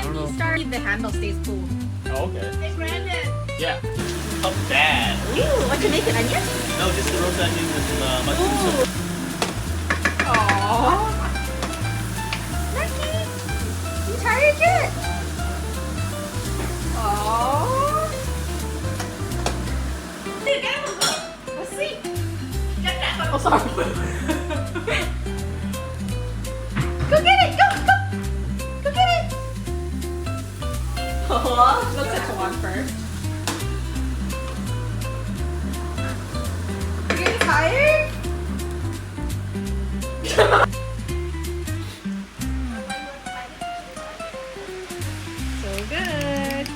don't know. Start. The handle stays cool. Oh, okay. Hey, Brandon. Yeah. How bad? Ooh, what you making? Onion? No, just the roast onions and some mushrooms. Aww. Lucky. You tired yet? Aww. Let's see. Oh, sorry. Go get it! Go! Go get it! Oh, let's get one first. You're getting tired? So good.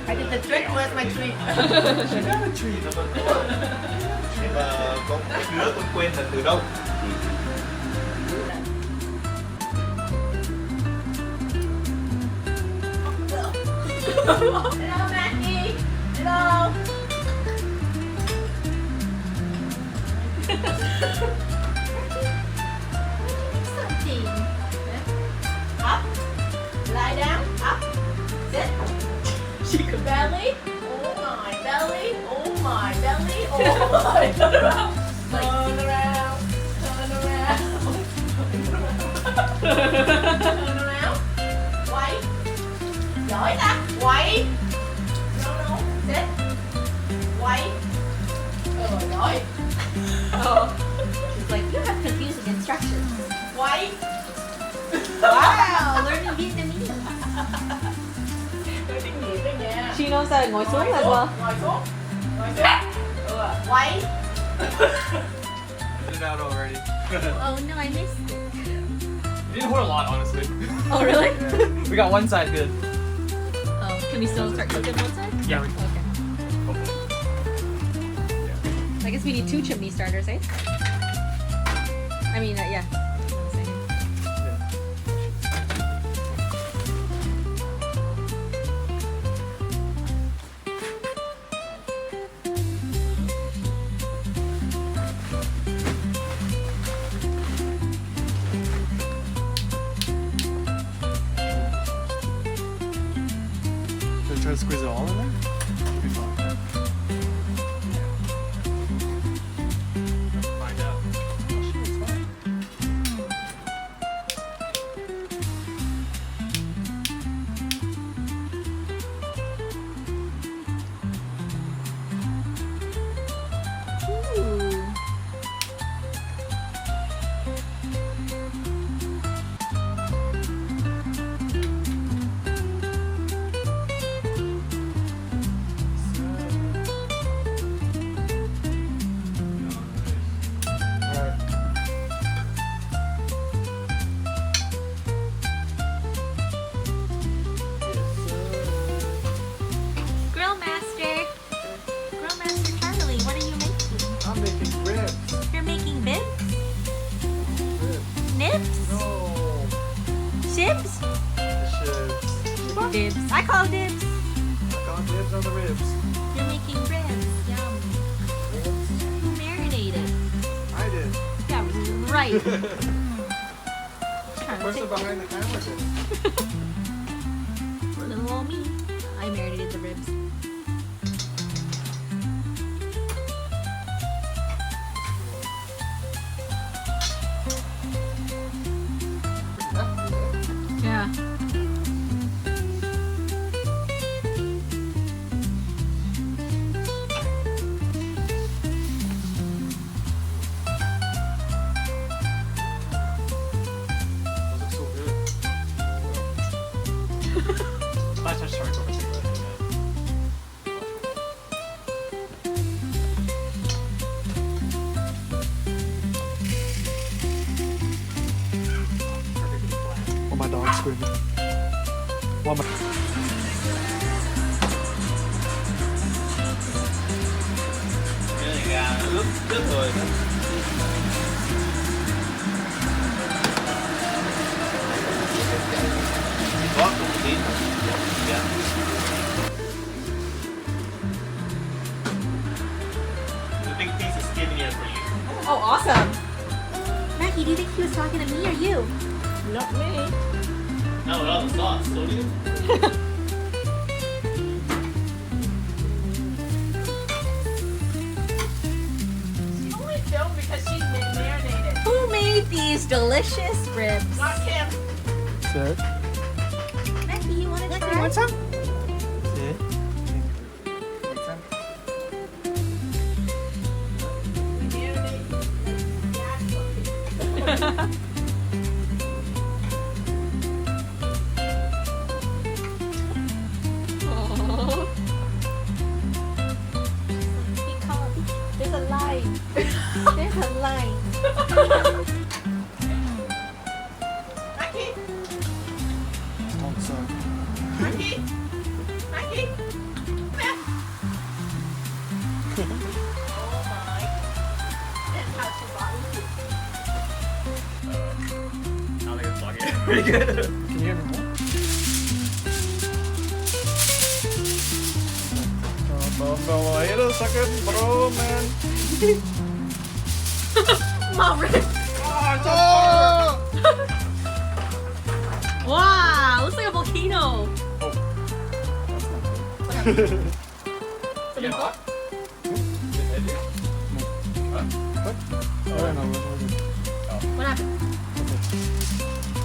I did the trick. Where's my treat? She got a treat. Nhưng mà có cái đứa tôi quên là từ đâu. Hello, Mackie. Hello. Something. Up. Lie down. Up. Sit. Belly. Oh my belly. Oh my belly. Oh my. Turn around. Turn around. Turn around. Turn around. Quay. Giỏi ta. Quay. No, no. Sit. Quay. Giỏi. Oh. She's like, you have confusing instructions. Quay. Wow, learning Vietnamese. She knows that ngồi xuống là Ngồi xuống. Ngồi xuống. Quay. Put it out already. Oh no, I missed it. You didn't hold a lot, honestly. Oh really? We got one side good. Oh, can we still start cooking one side? Yeah. Okay. I guess we need 2 chimney starters, eh? I mean, yeah. Should I try to squeeze it all in there? Should be fine. Find out. Oh, shit, it's fine. Grill Master Charlie, what are you making? I'm making ribs. You're making bibs? Ribs. Nips? No. Shibs? Shivs. Dibs. I call dibs. I got dibs on the ribs. You're making ribs. Yum. Ribs. Who marinated? I did. Yeah, right. The person behind the camera did. Little old me. I marinated the ribs. Yeah. Those look so good. Last touch charcoal for cigarette. Or my dog screaming. While my gà ướp trước rồi. Có một tí. Yeah. The big piece of skin here for you. Oh, awesome. Mackie, do you think he was talking to me or you? Not me. Not with all the sauce, sodium. She only filmed because she's been marinated. Who made these delicious ribs? Not Kim. Sir? Becky, you want to try? You want some? Yeah. Want some? There's a line. There's a line. Mikey, Want some? Mikey, Mikey, come here. Oh my. Didn't touch your body. I don't think it's talking pretty good. Can you hear me more? No, wait a second, bro, man. Mom, rib. Oh! Wow, looks like a volcano. Yeah. What? Oh, no, we're What happened?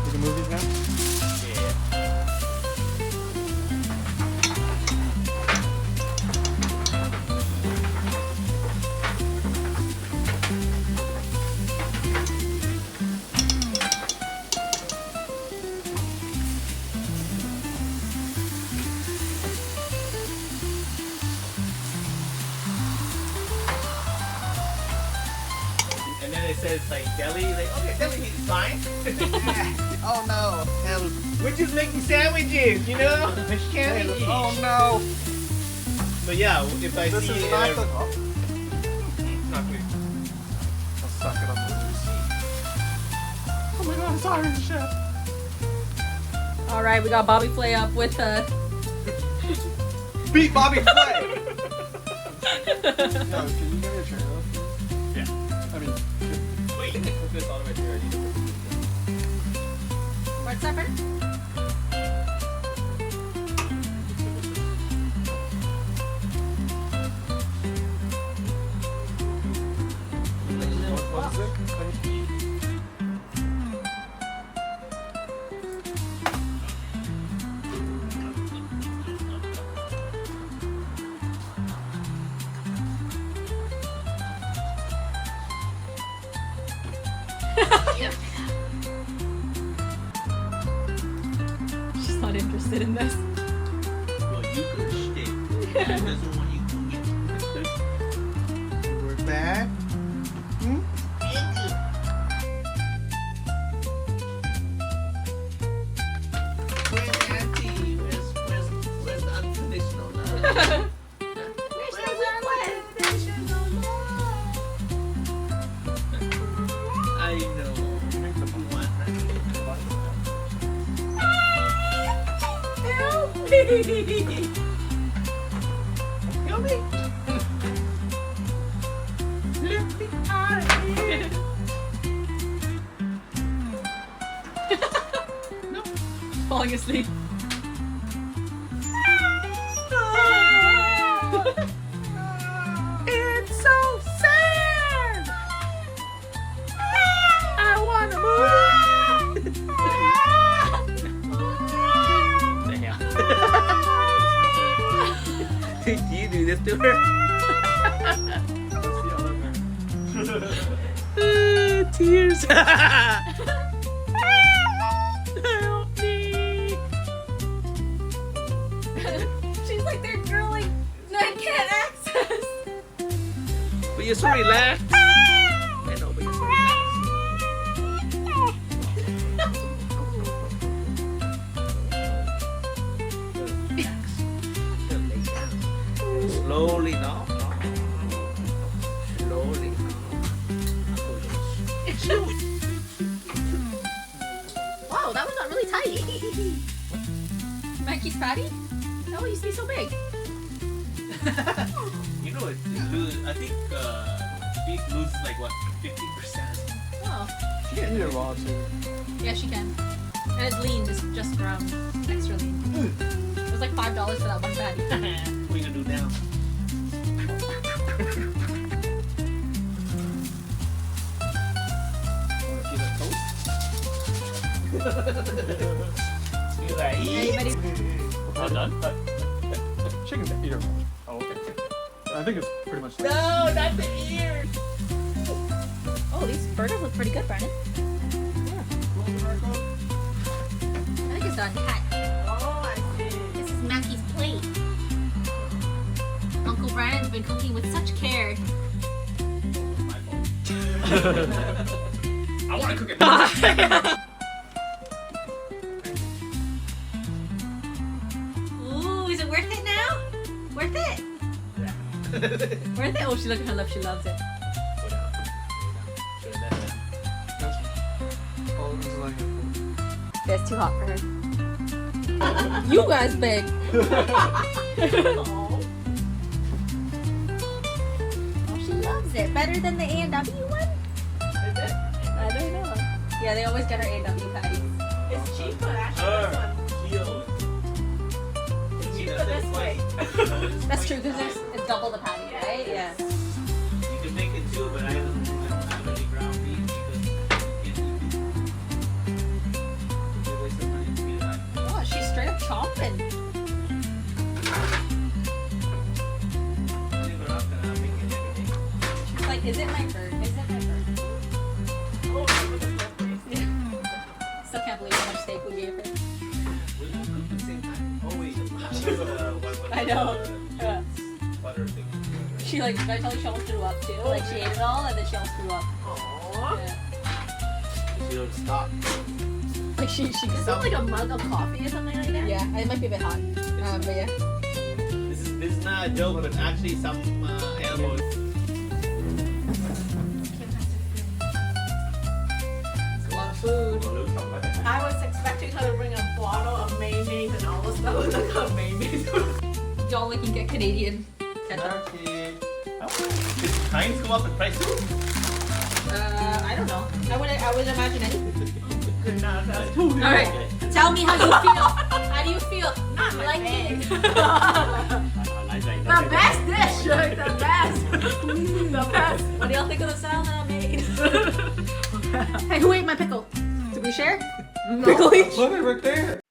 We can move these now? Yeah. And then it says like deli, like okay, deli heat is fine. Oh no, help. We're just making sandwiches, you know? Sandwiches. Oh no. But yeah, if I This see is it, not the... Oh, not good. I'll suck it up. Oh my god, I'm sorry, chef. All right, we got Bobby Flay up with Beat Bobby Flay! Yo, can you give me a trailer, please? Yeah. I mean, Wait, put this all the way through. I need to put this What's that, friend? what is it? She's not interested in this. Well, you could shit. That's the one you can get. We're back. Hmm? Where's Auntie? Where's the unconditional love? I know. Help me! Help me. Let me out of here! No. Falling asleep. It's so sad! I wanna move! Damn. Did you do this to her? Tears. Help me. She's like, they're girling. I can't access. But you're so relaxed. I know, but you're so relaxed. Slowly now. Slowly Wow, that one got really tight. Mikey's patty? That one used to be so big. You know, it lose, I think beef loses like what, 15%? Oh, You can eat it raw too. yeah, she can. And it's lean, just from extra lean. It was like $5 for that one patty. What are you gonna do now? Want to see that toast? You're like, Anybody? All done? Chicken's ear. Oh, okay. I think it's pretty much. no, not the ears. Oh, these burgers look pretty good, Brandon. I think it's done. Cat. Oh, I see. This is Mackie's plate. Uncle Brandon's been cooking with such care. My fault. I want to cook it. Ooh, is it worth it now? Worth it? Worth it? Oh, she look at her lips. She loves it. Oh, this is like. That's too hot for her. You guys big. Oh, Oh, she loves it. Better than the A&W one? is it? I don't know. Yeah, they always get her A&W patties. It's cheaper actually. This one. It's cheaper this way. That's true, because it's double the patty, right? Yeah. You can make it too, but I don't have any ground beef because you waste the money to do that. Oh, she's straight up chomping. Leave it up and I'll make it everything. She's like, is it my bird? Is it my bird? Oh, look at the place. Still can't believe how much steak we gave her. We don't cook at the same time. Oh wait, I know. Yeah. Butter thing. She like, I told you she almost threw up too. Like she ate it all and then she almost threw up. Aww. Yeah. You don't stop. Like she Is it like a mug of coffee or something like that? yeah, it might be a bit hot. But yeah. This is not a joke, but actually some animals. It's a lot of food. I was expecting her to bring a bottle of mayonnaise and all this stuff. Look how mayonnaise. Y'all we can get Canadian ketchup. Did Heinz go up in price too? I don't know. I would imagine anything. Good enough. That's All right. Tell me how you feel. How do you feel? not my Like thing. it. The best dish, the best. The best. What do y'all think of the salad that I made? Hey, who ate my pickle? Did we share? Pickle each? Look at it right there.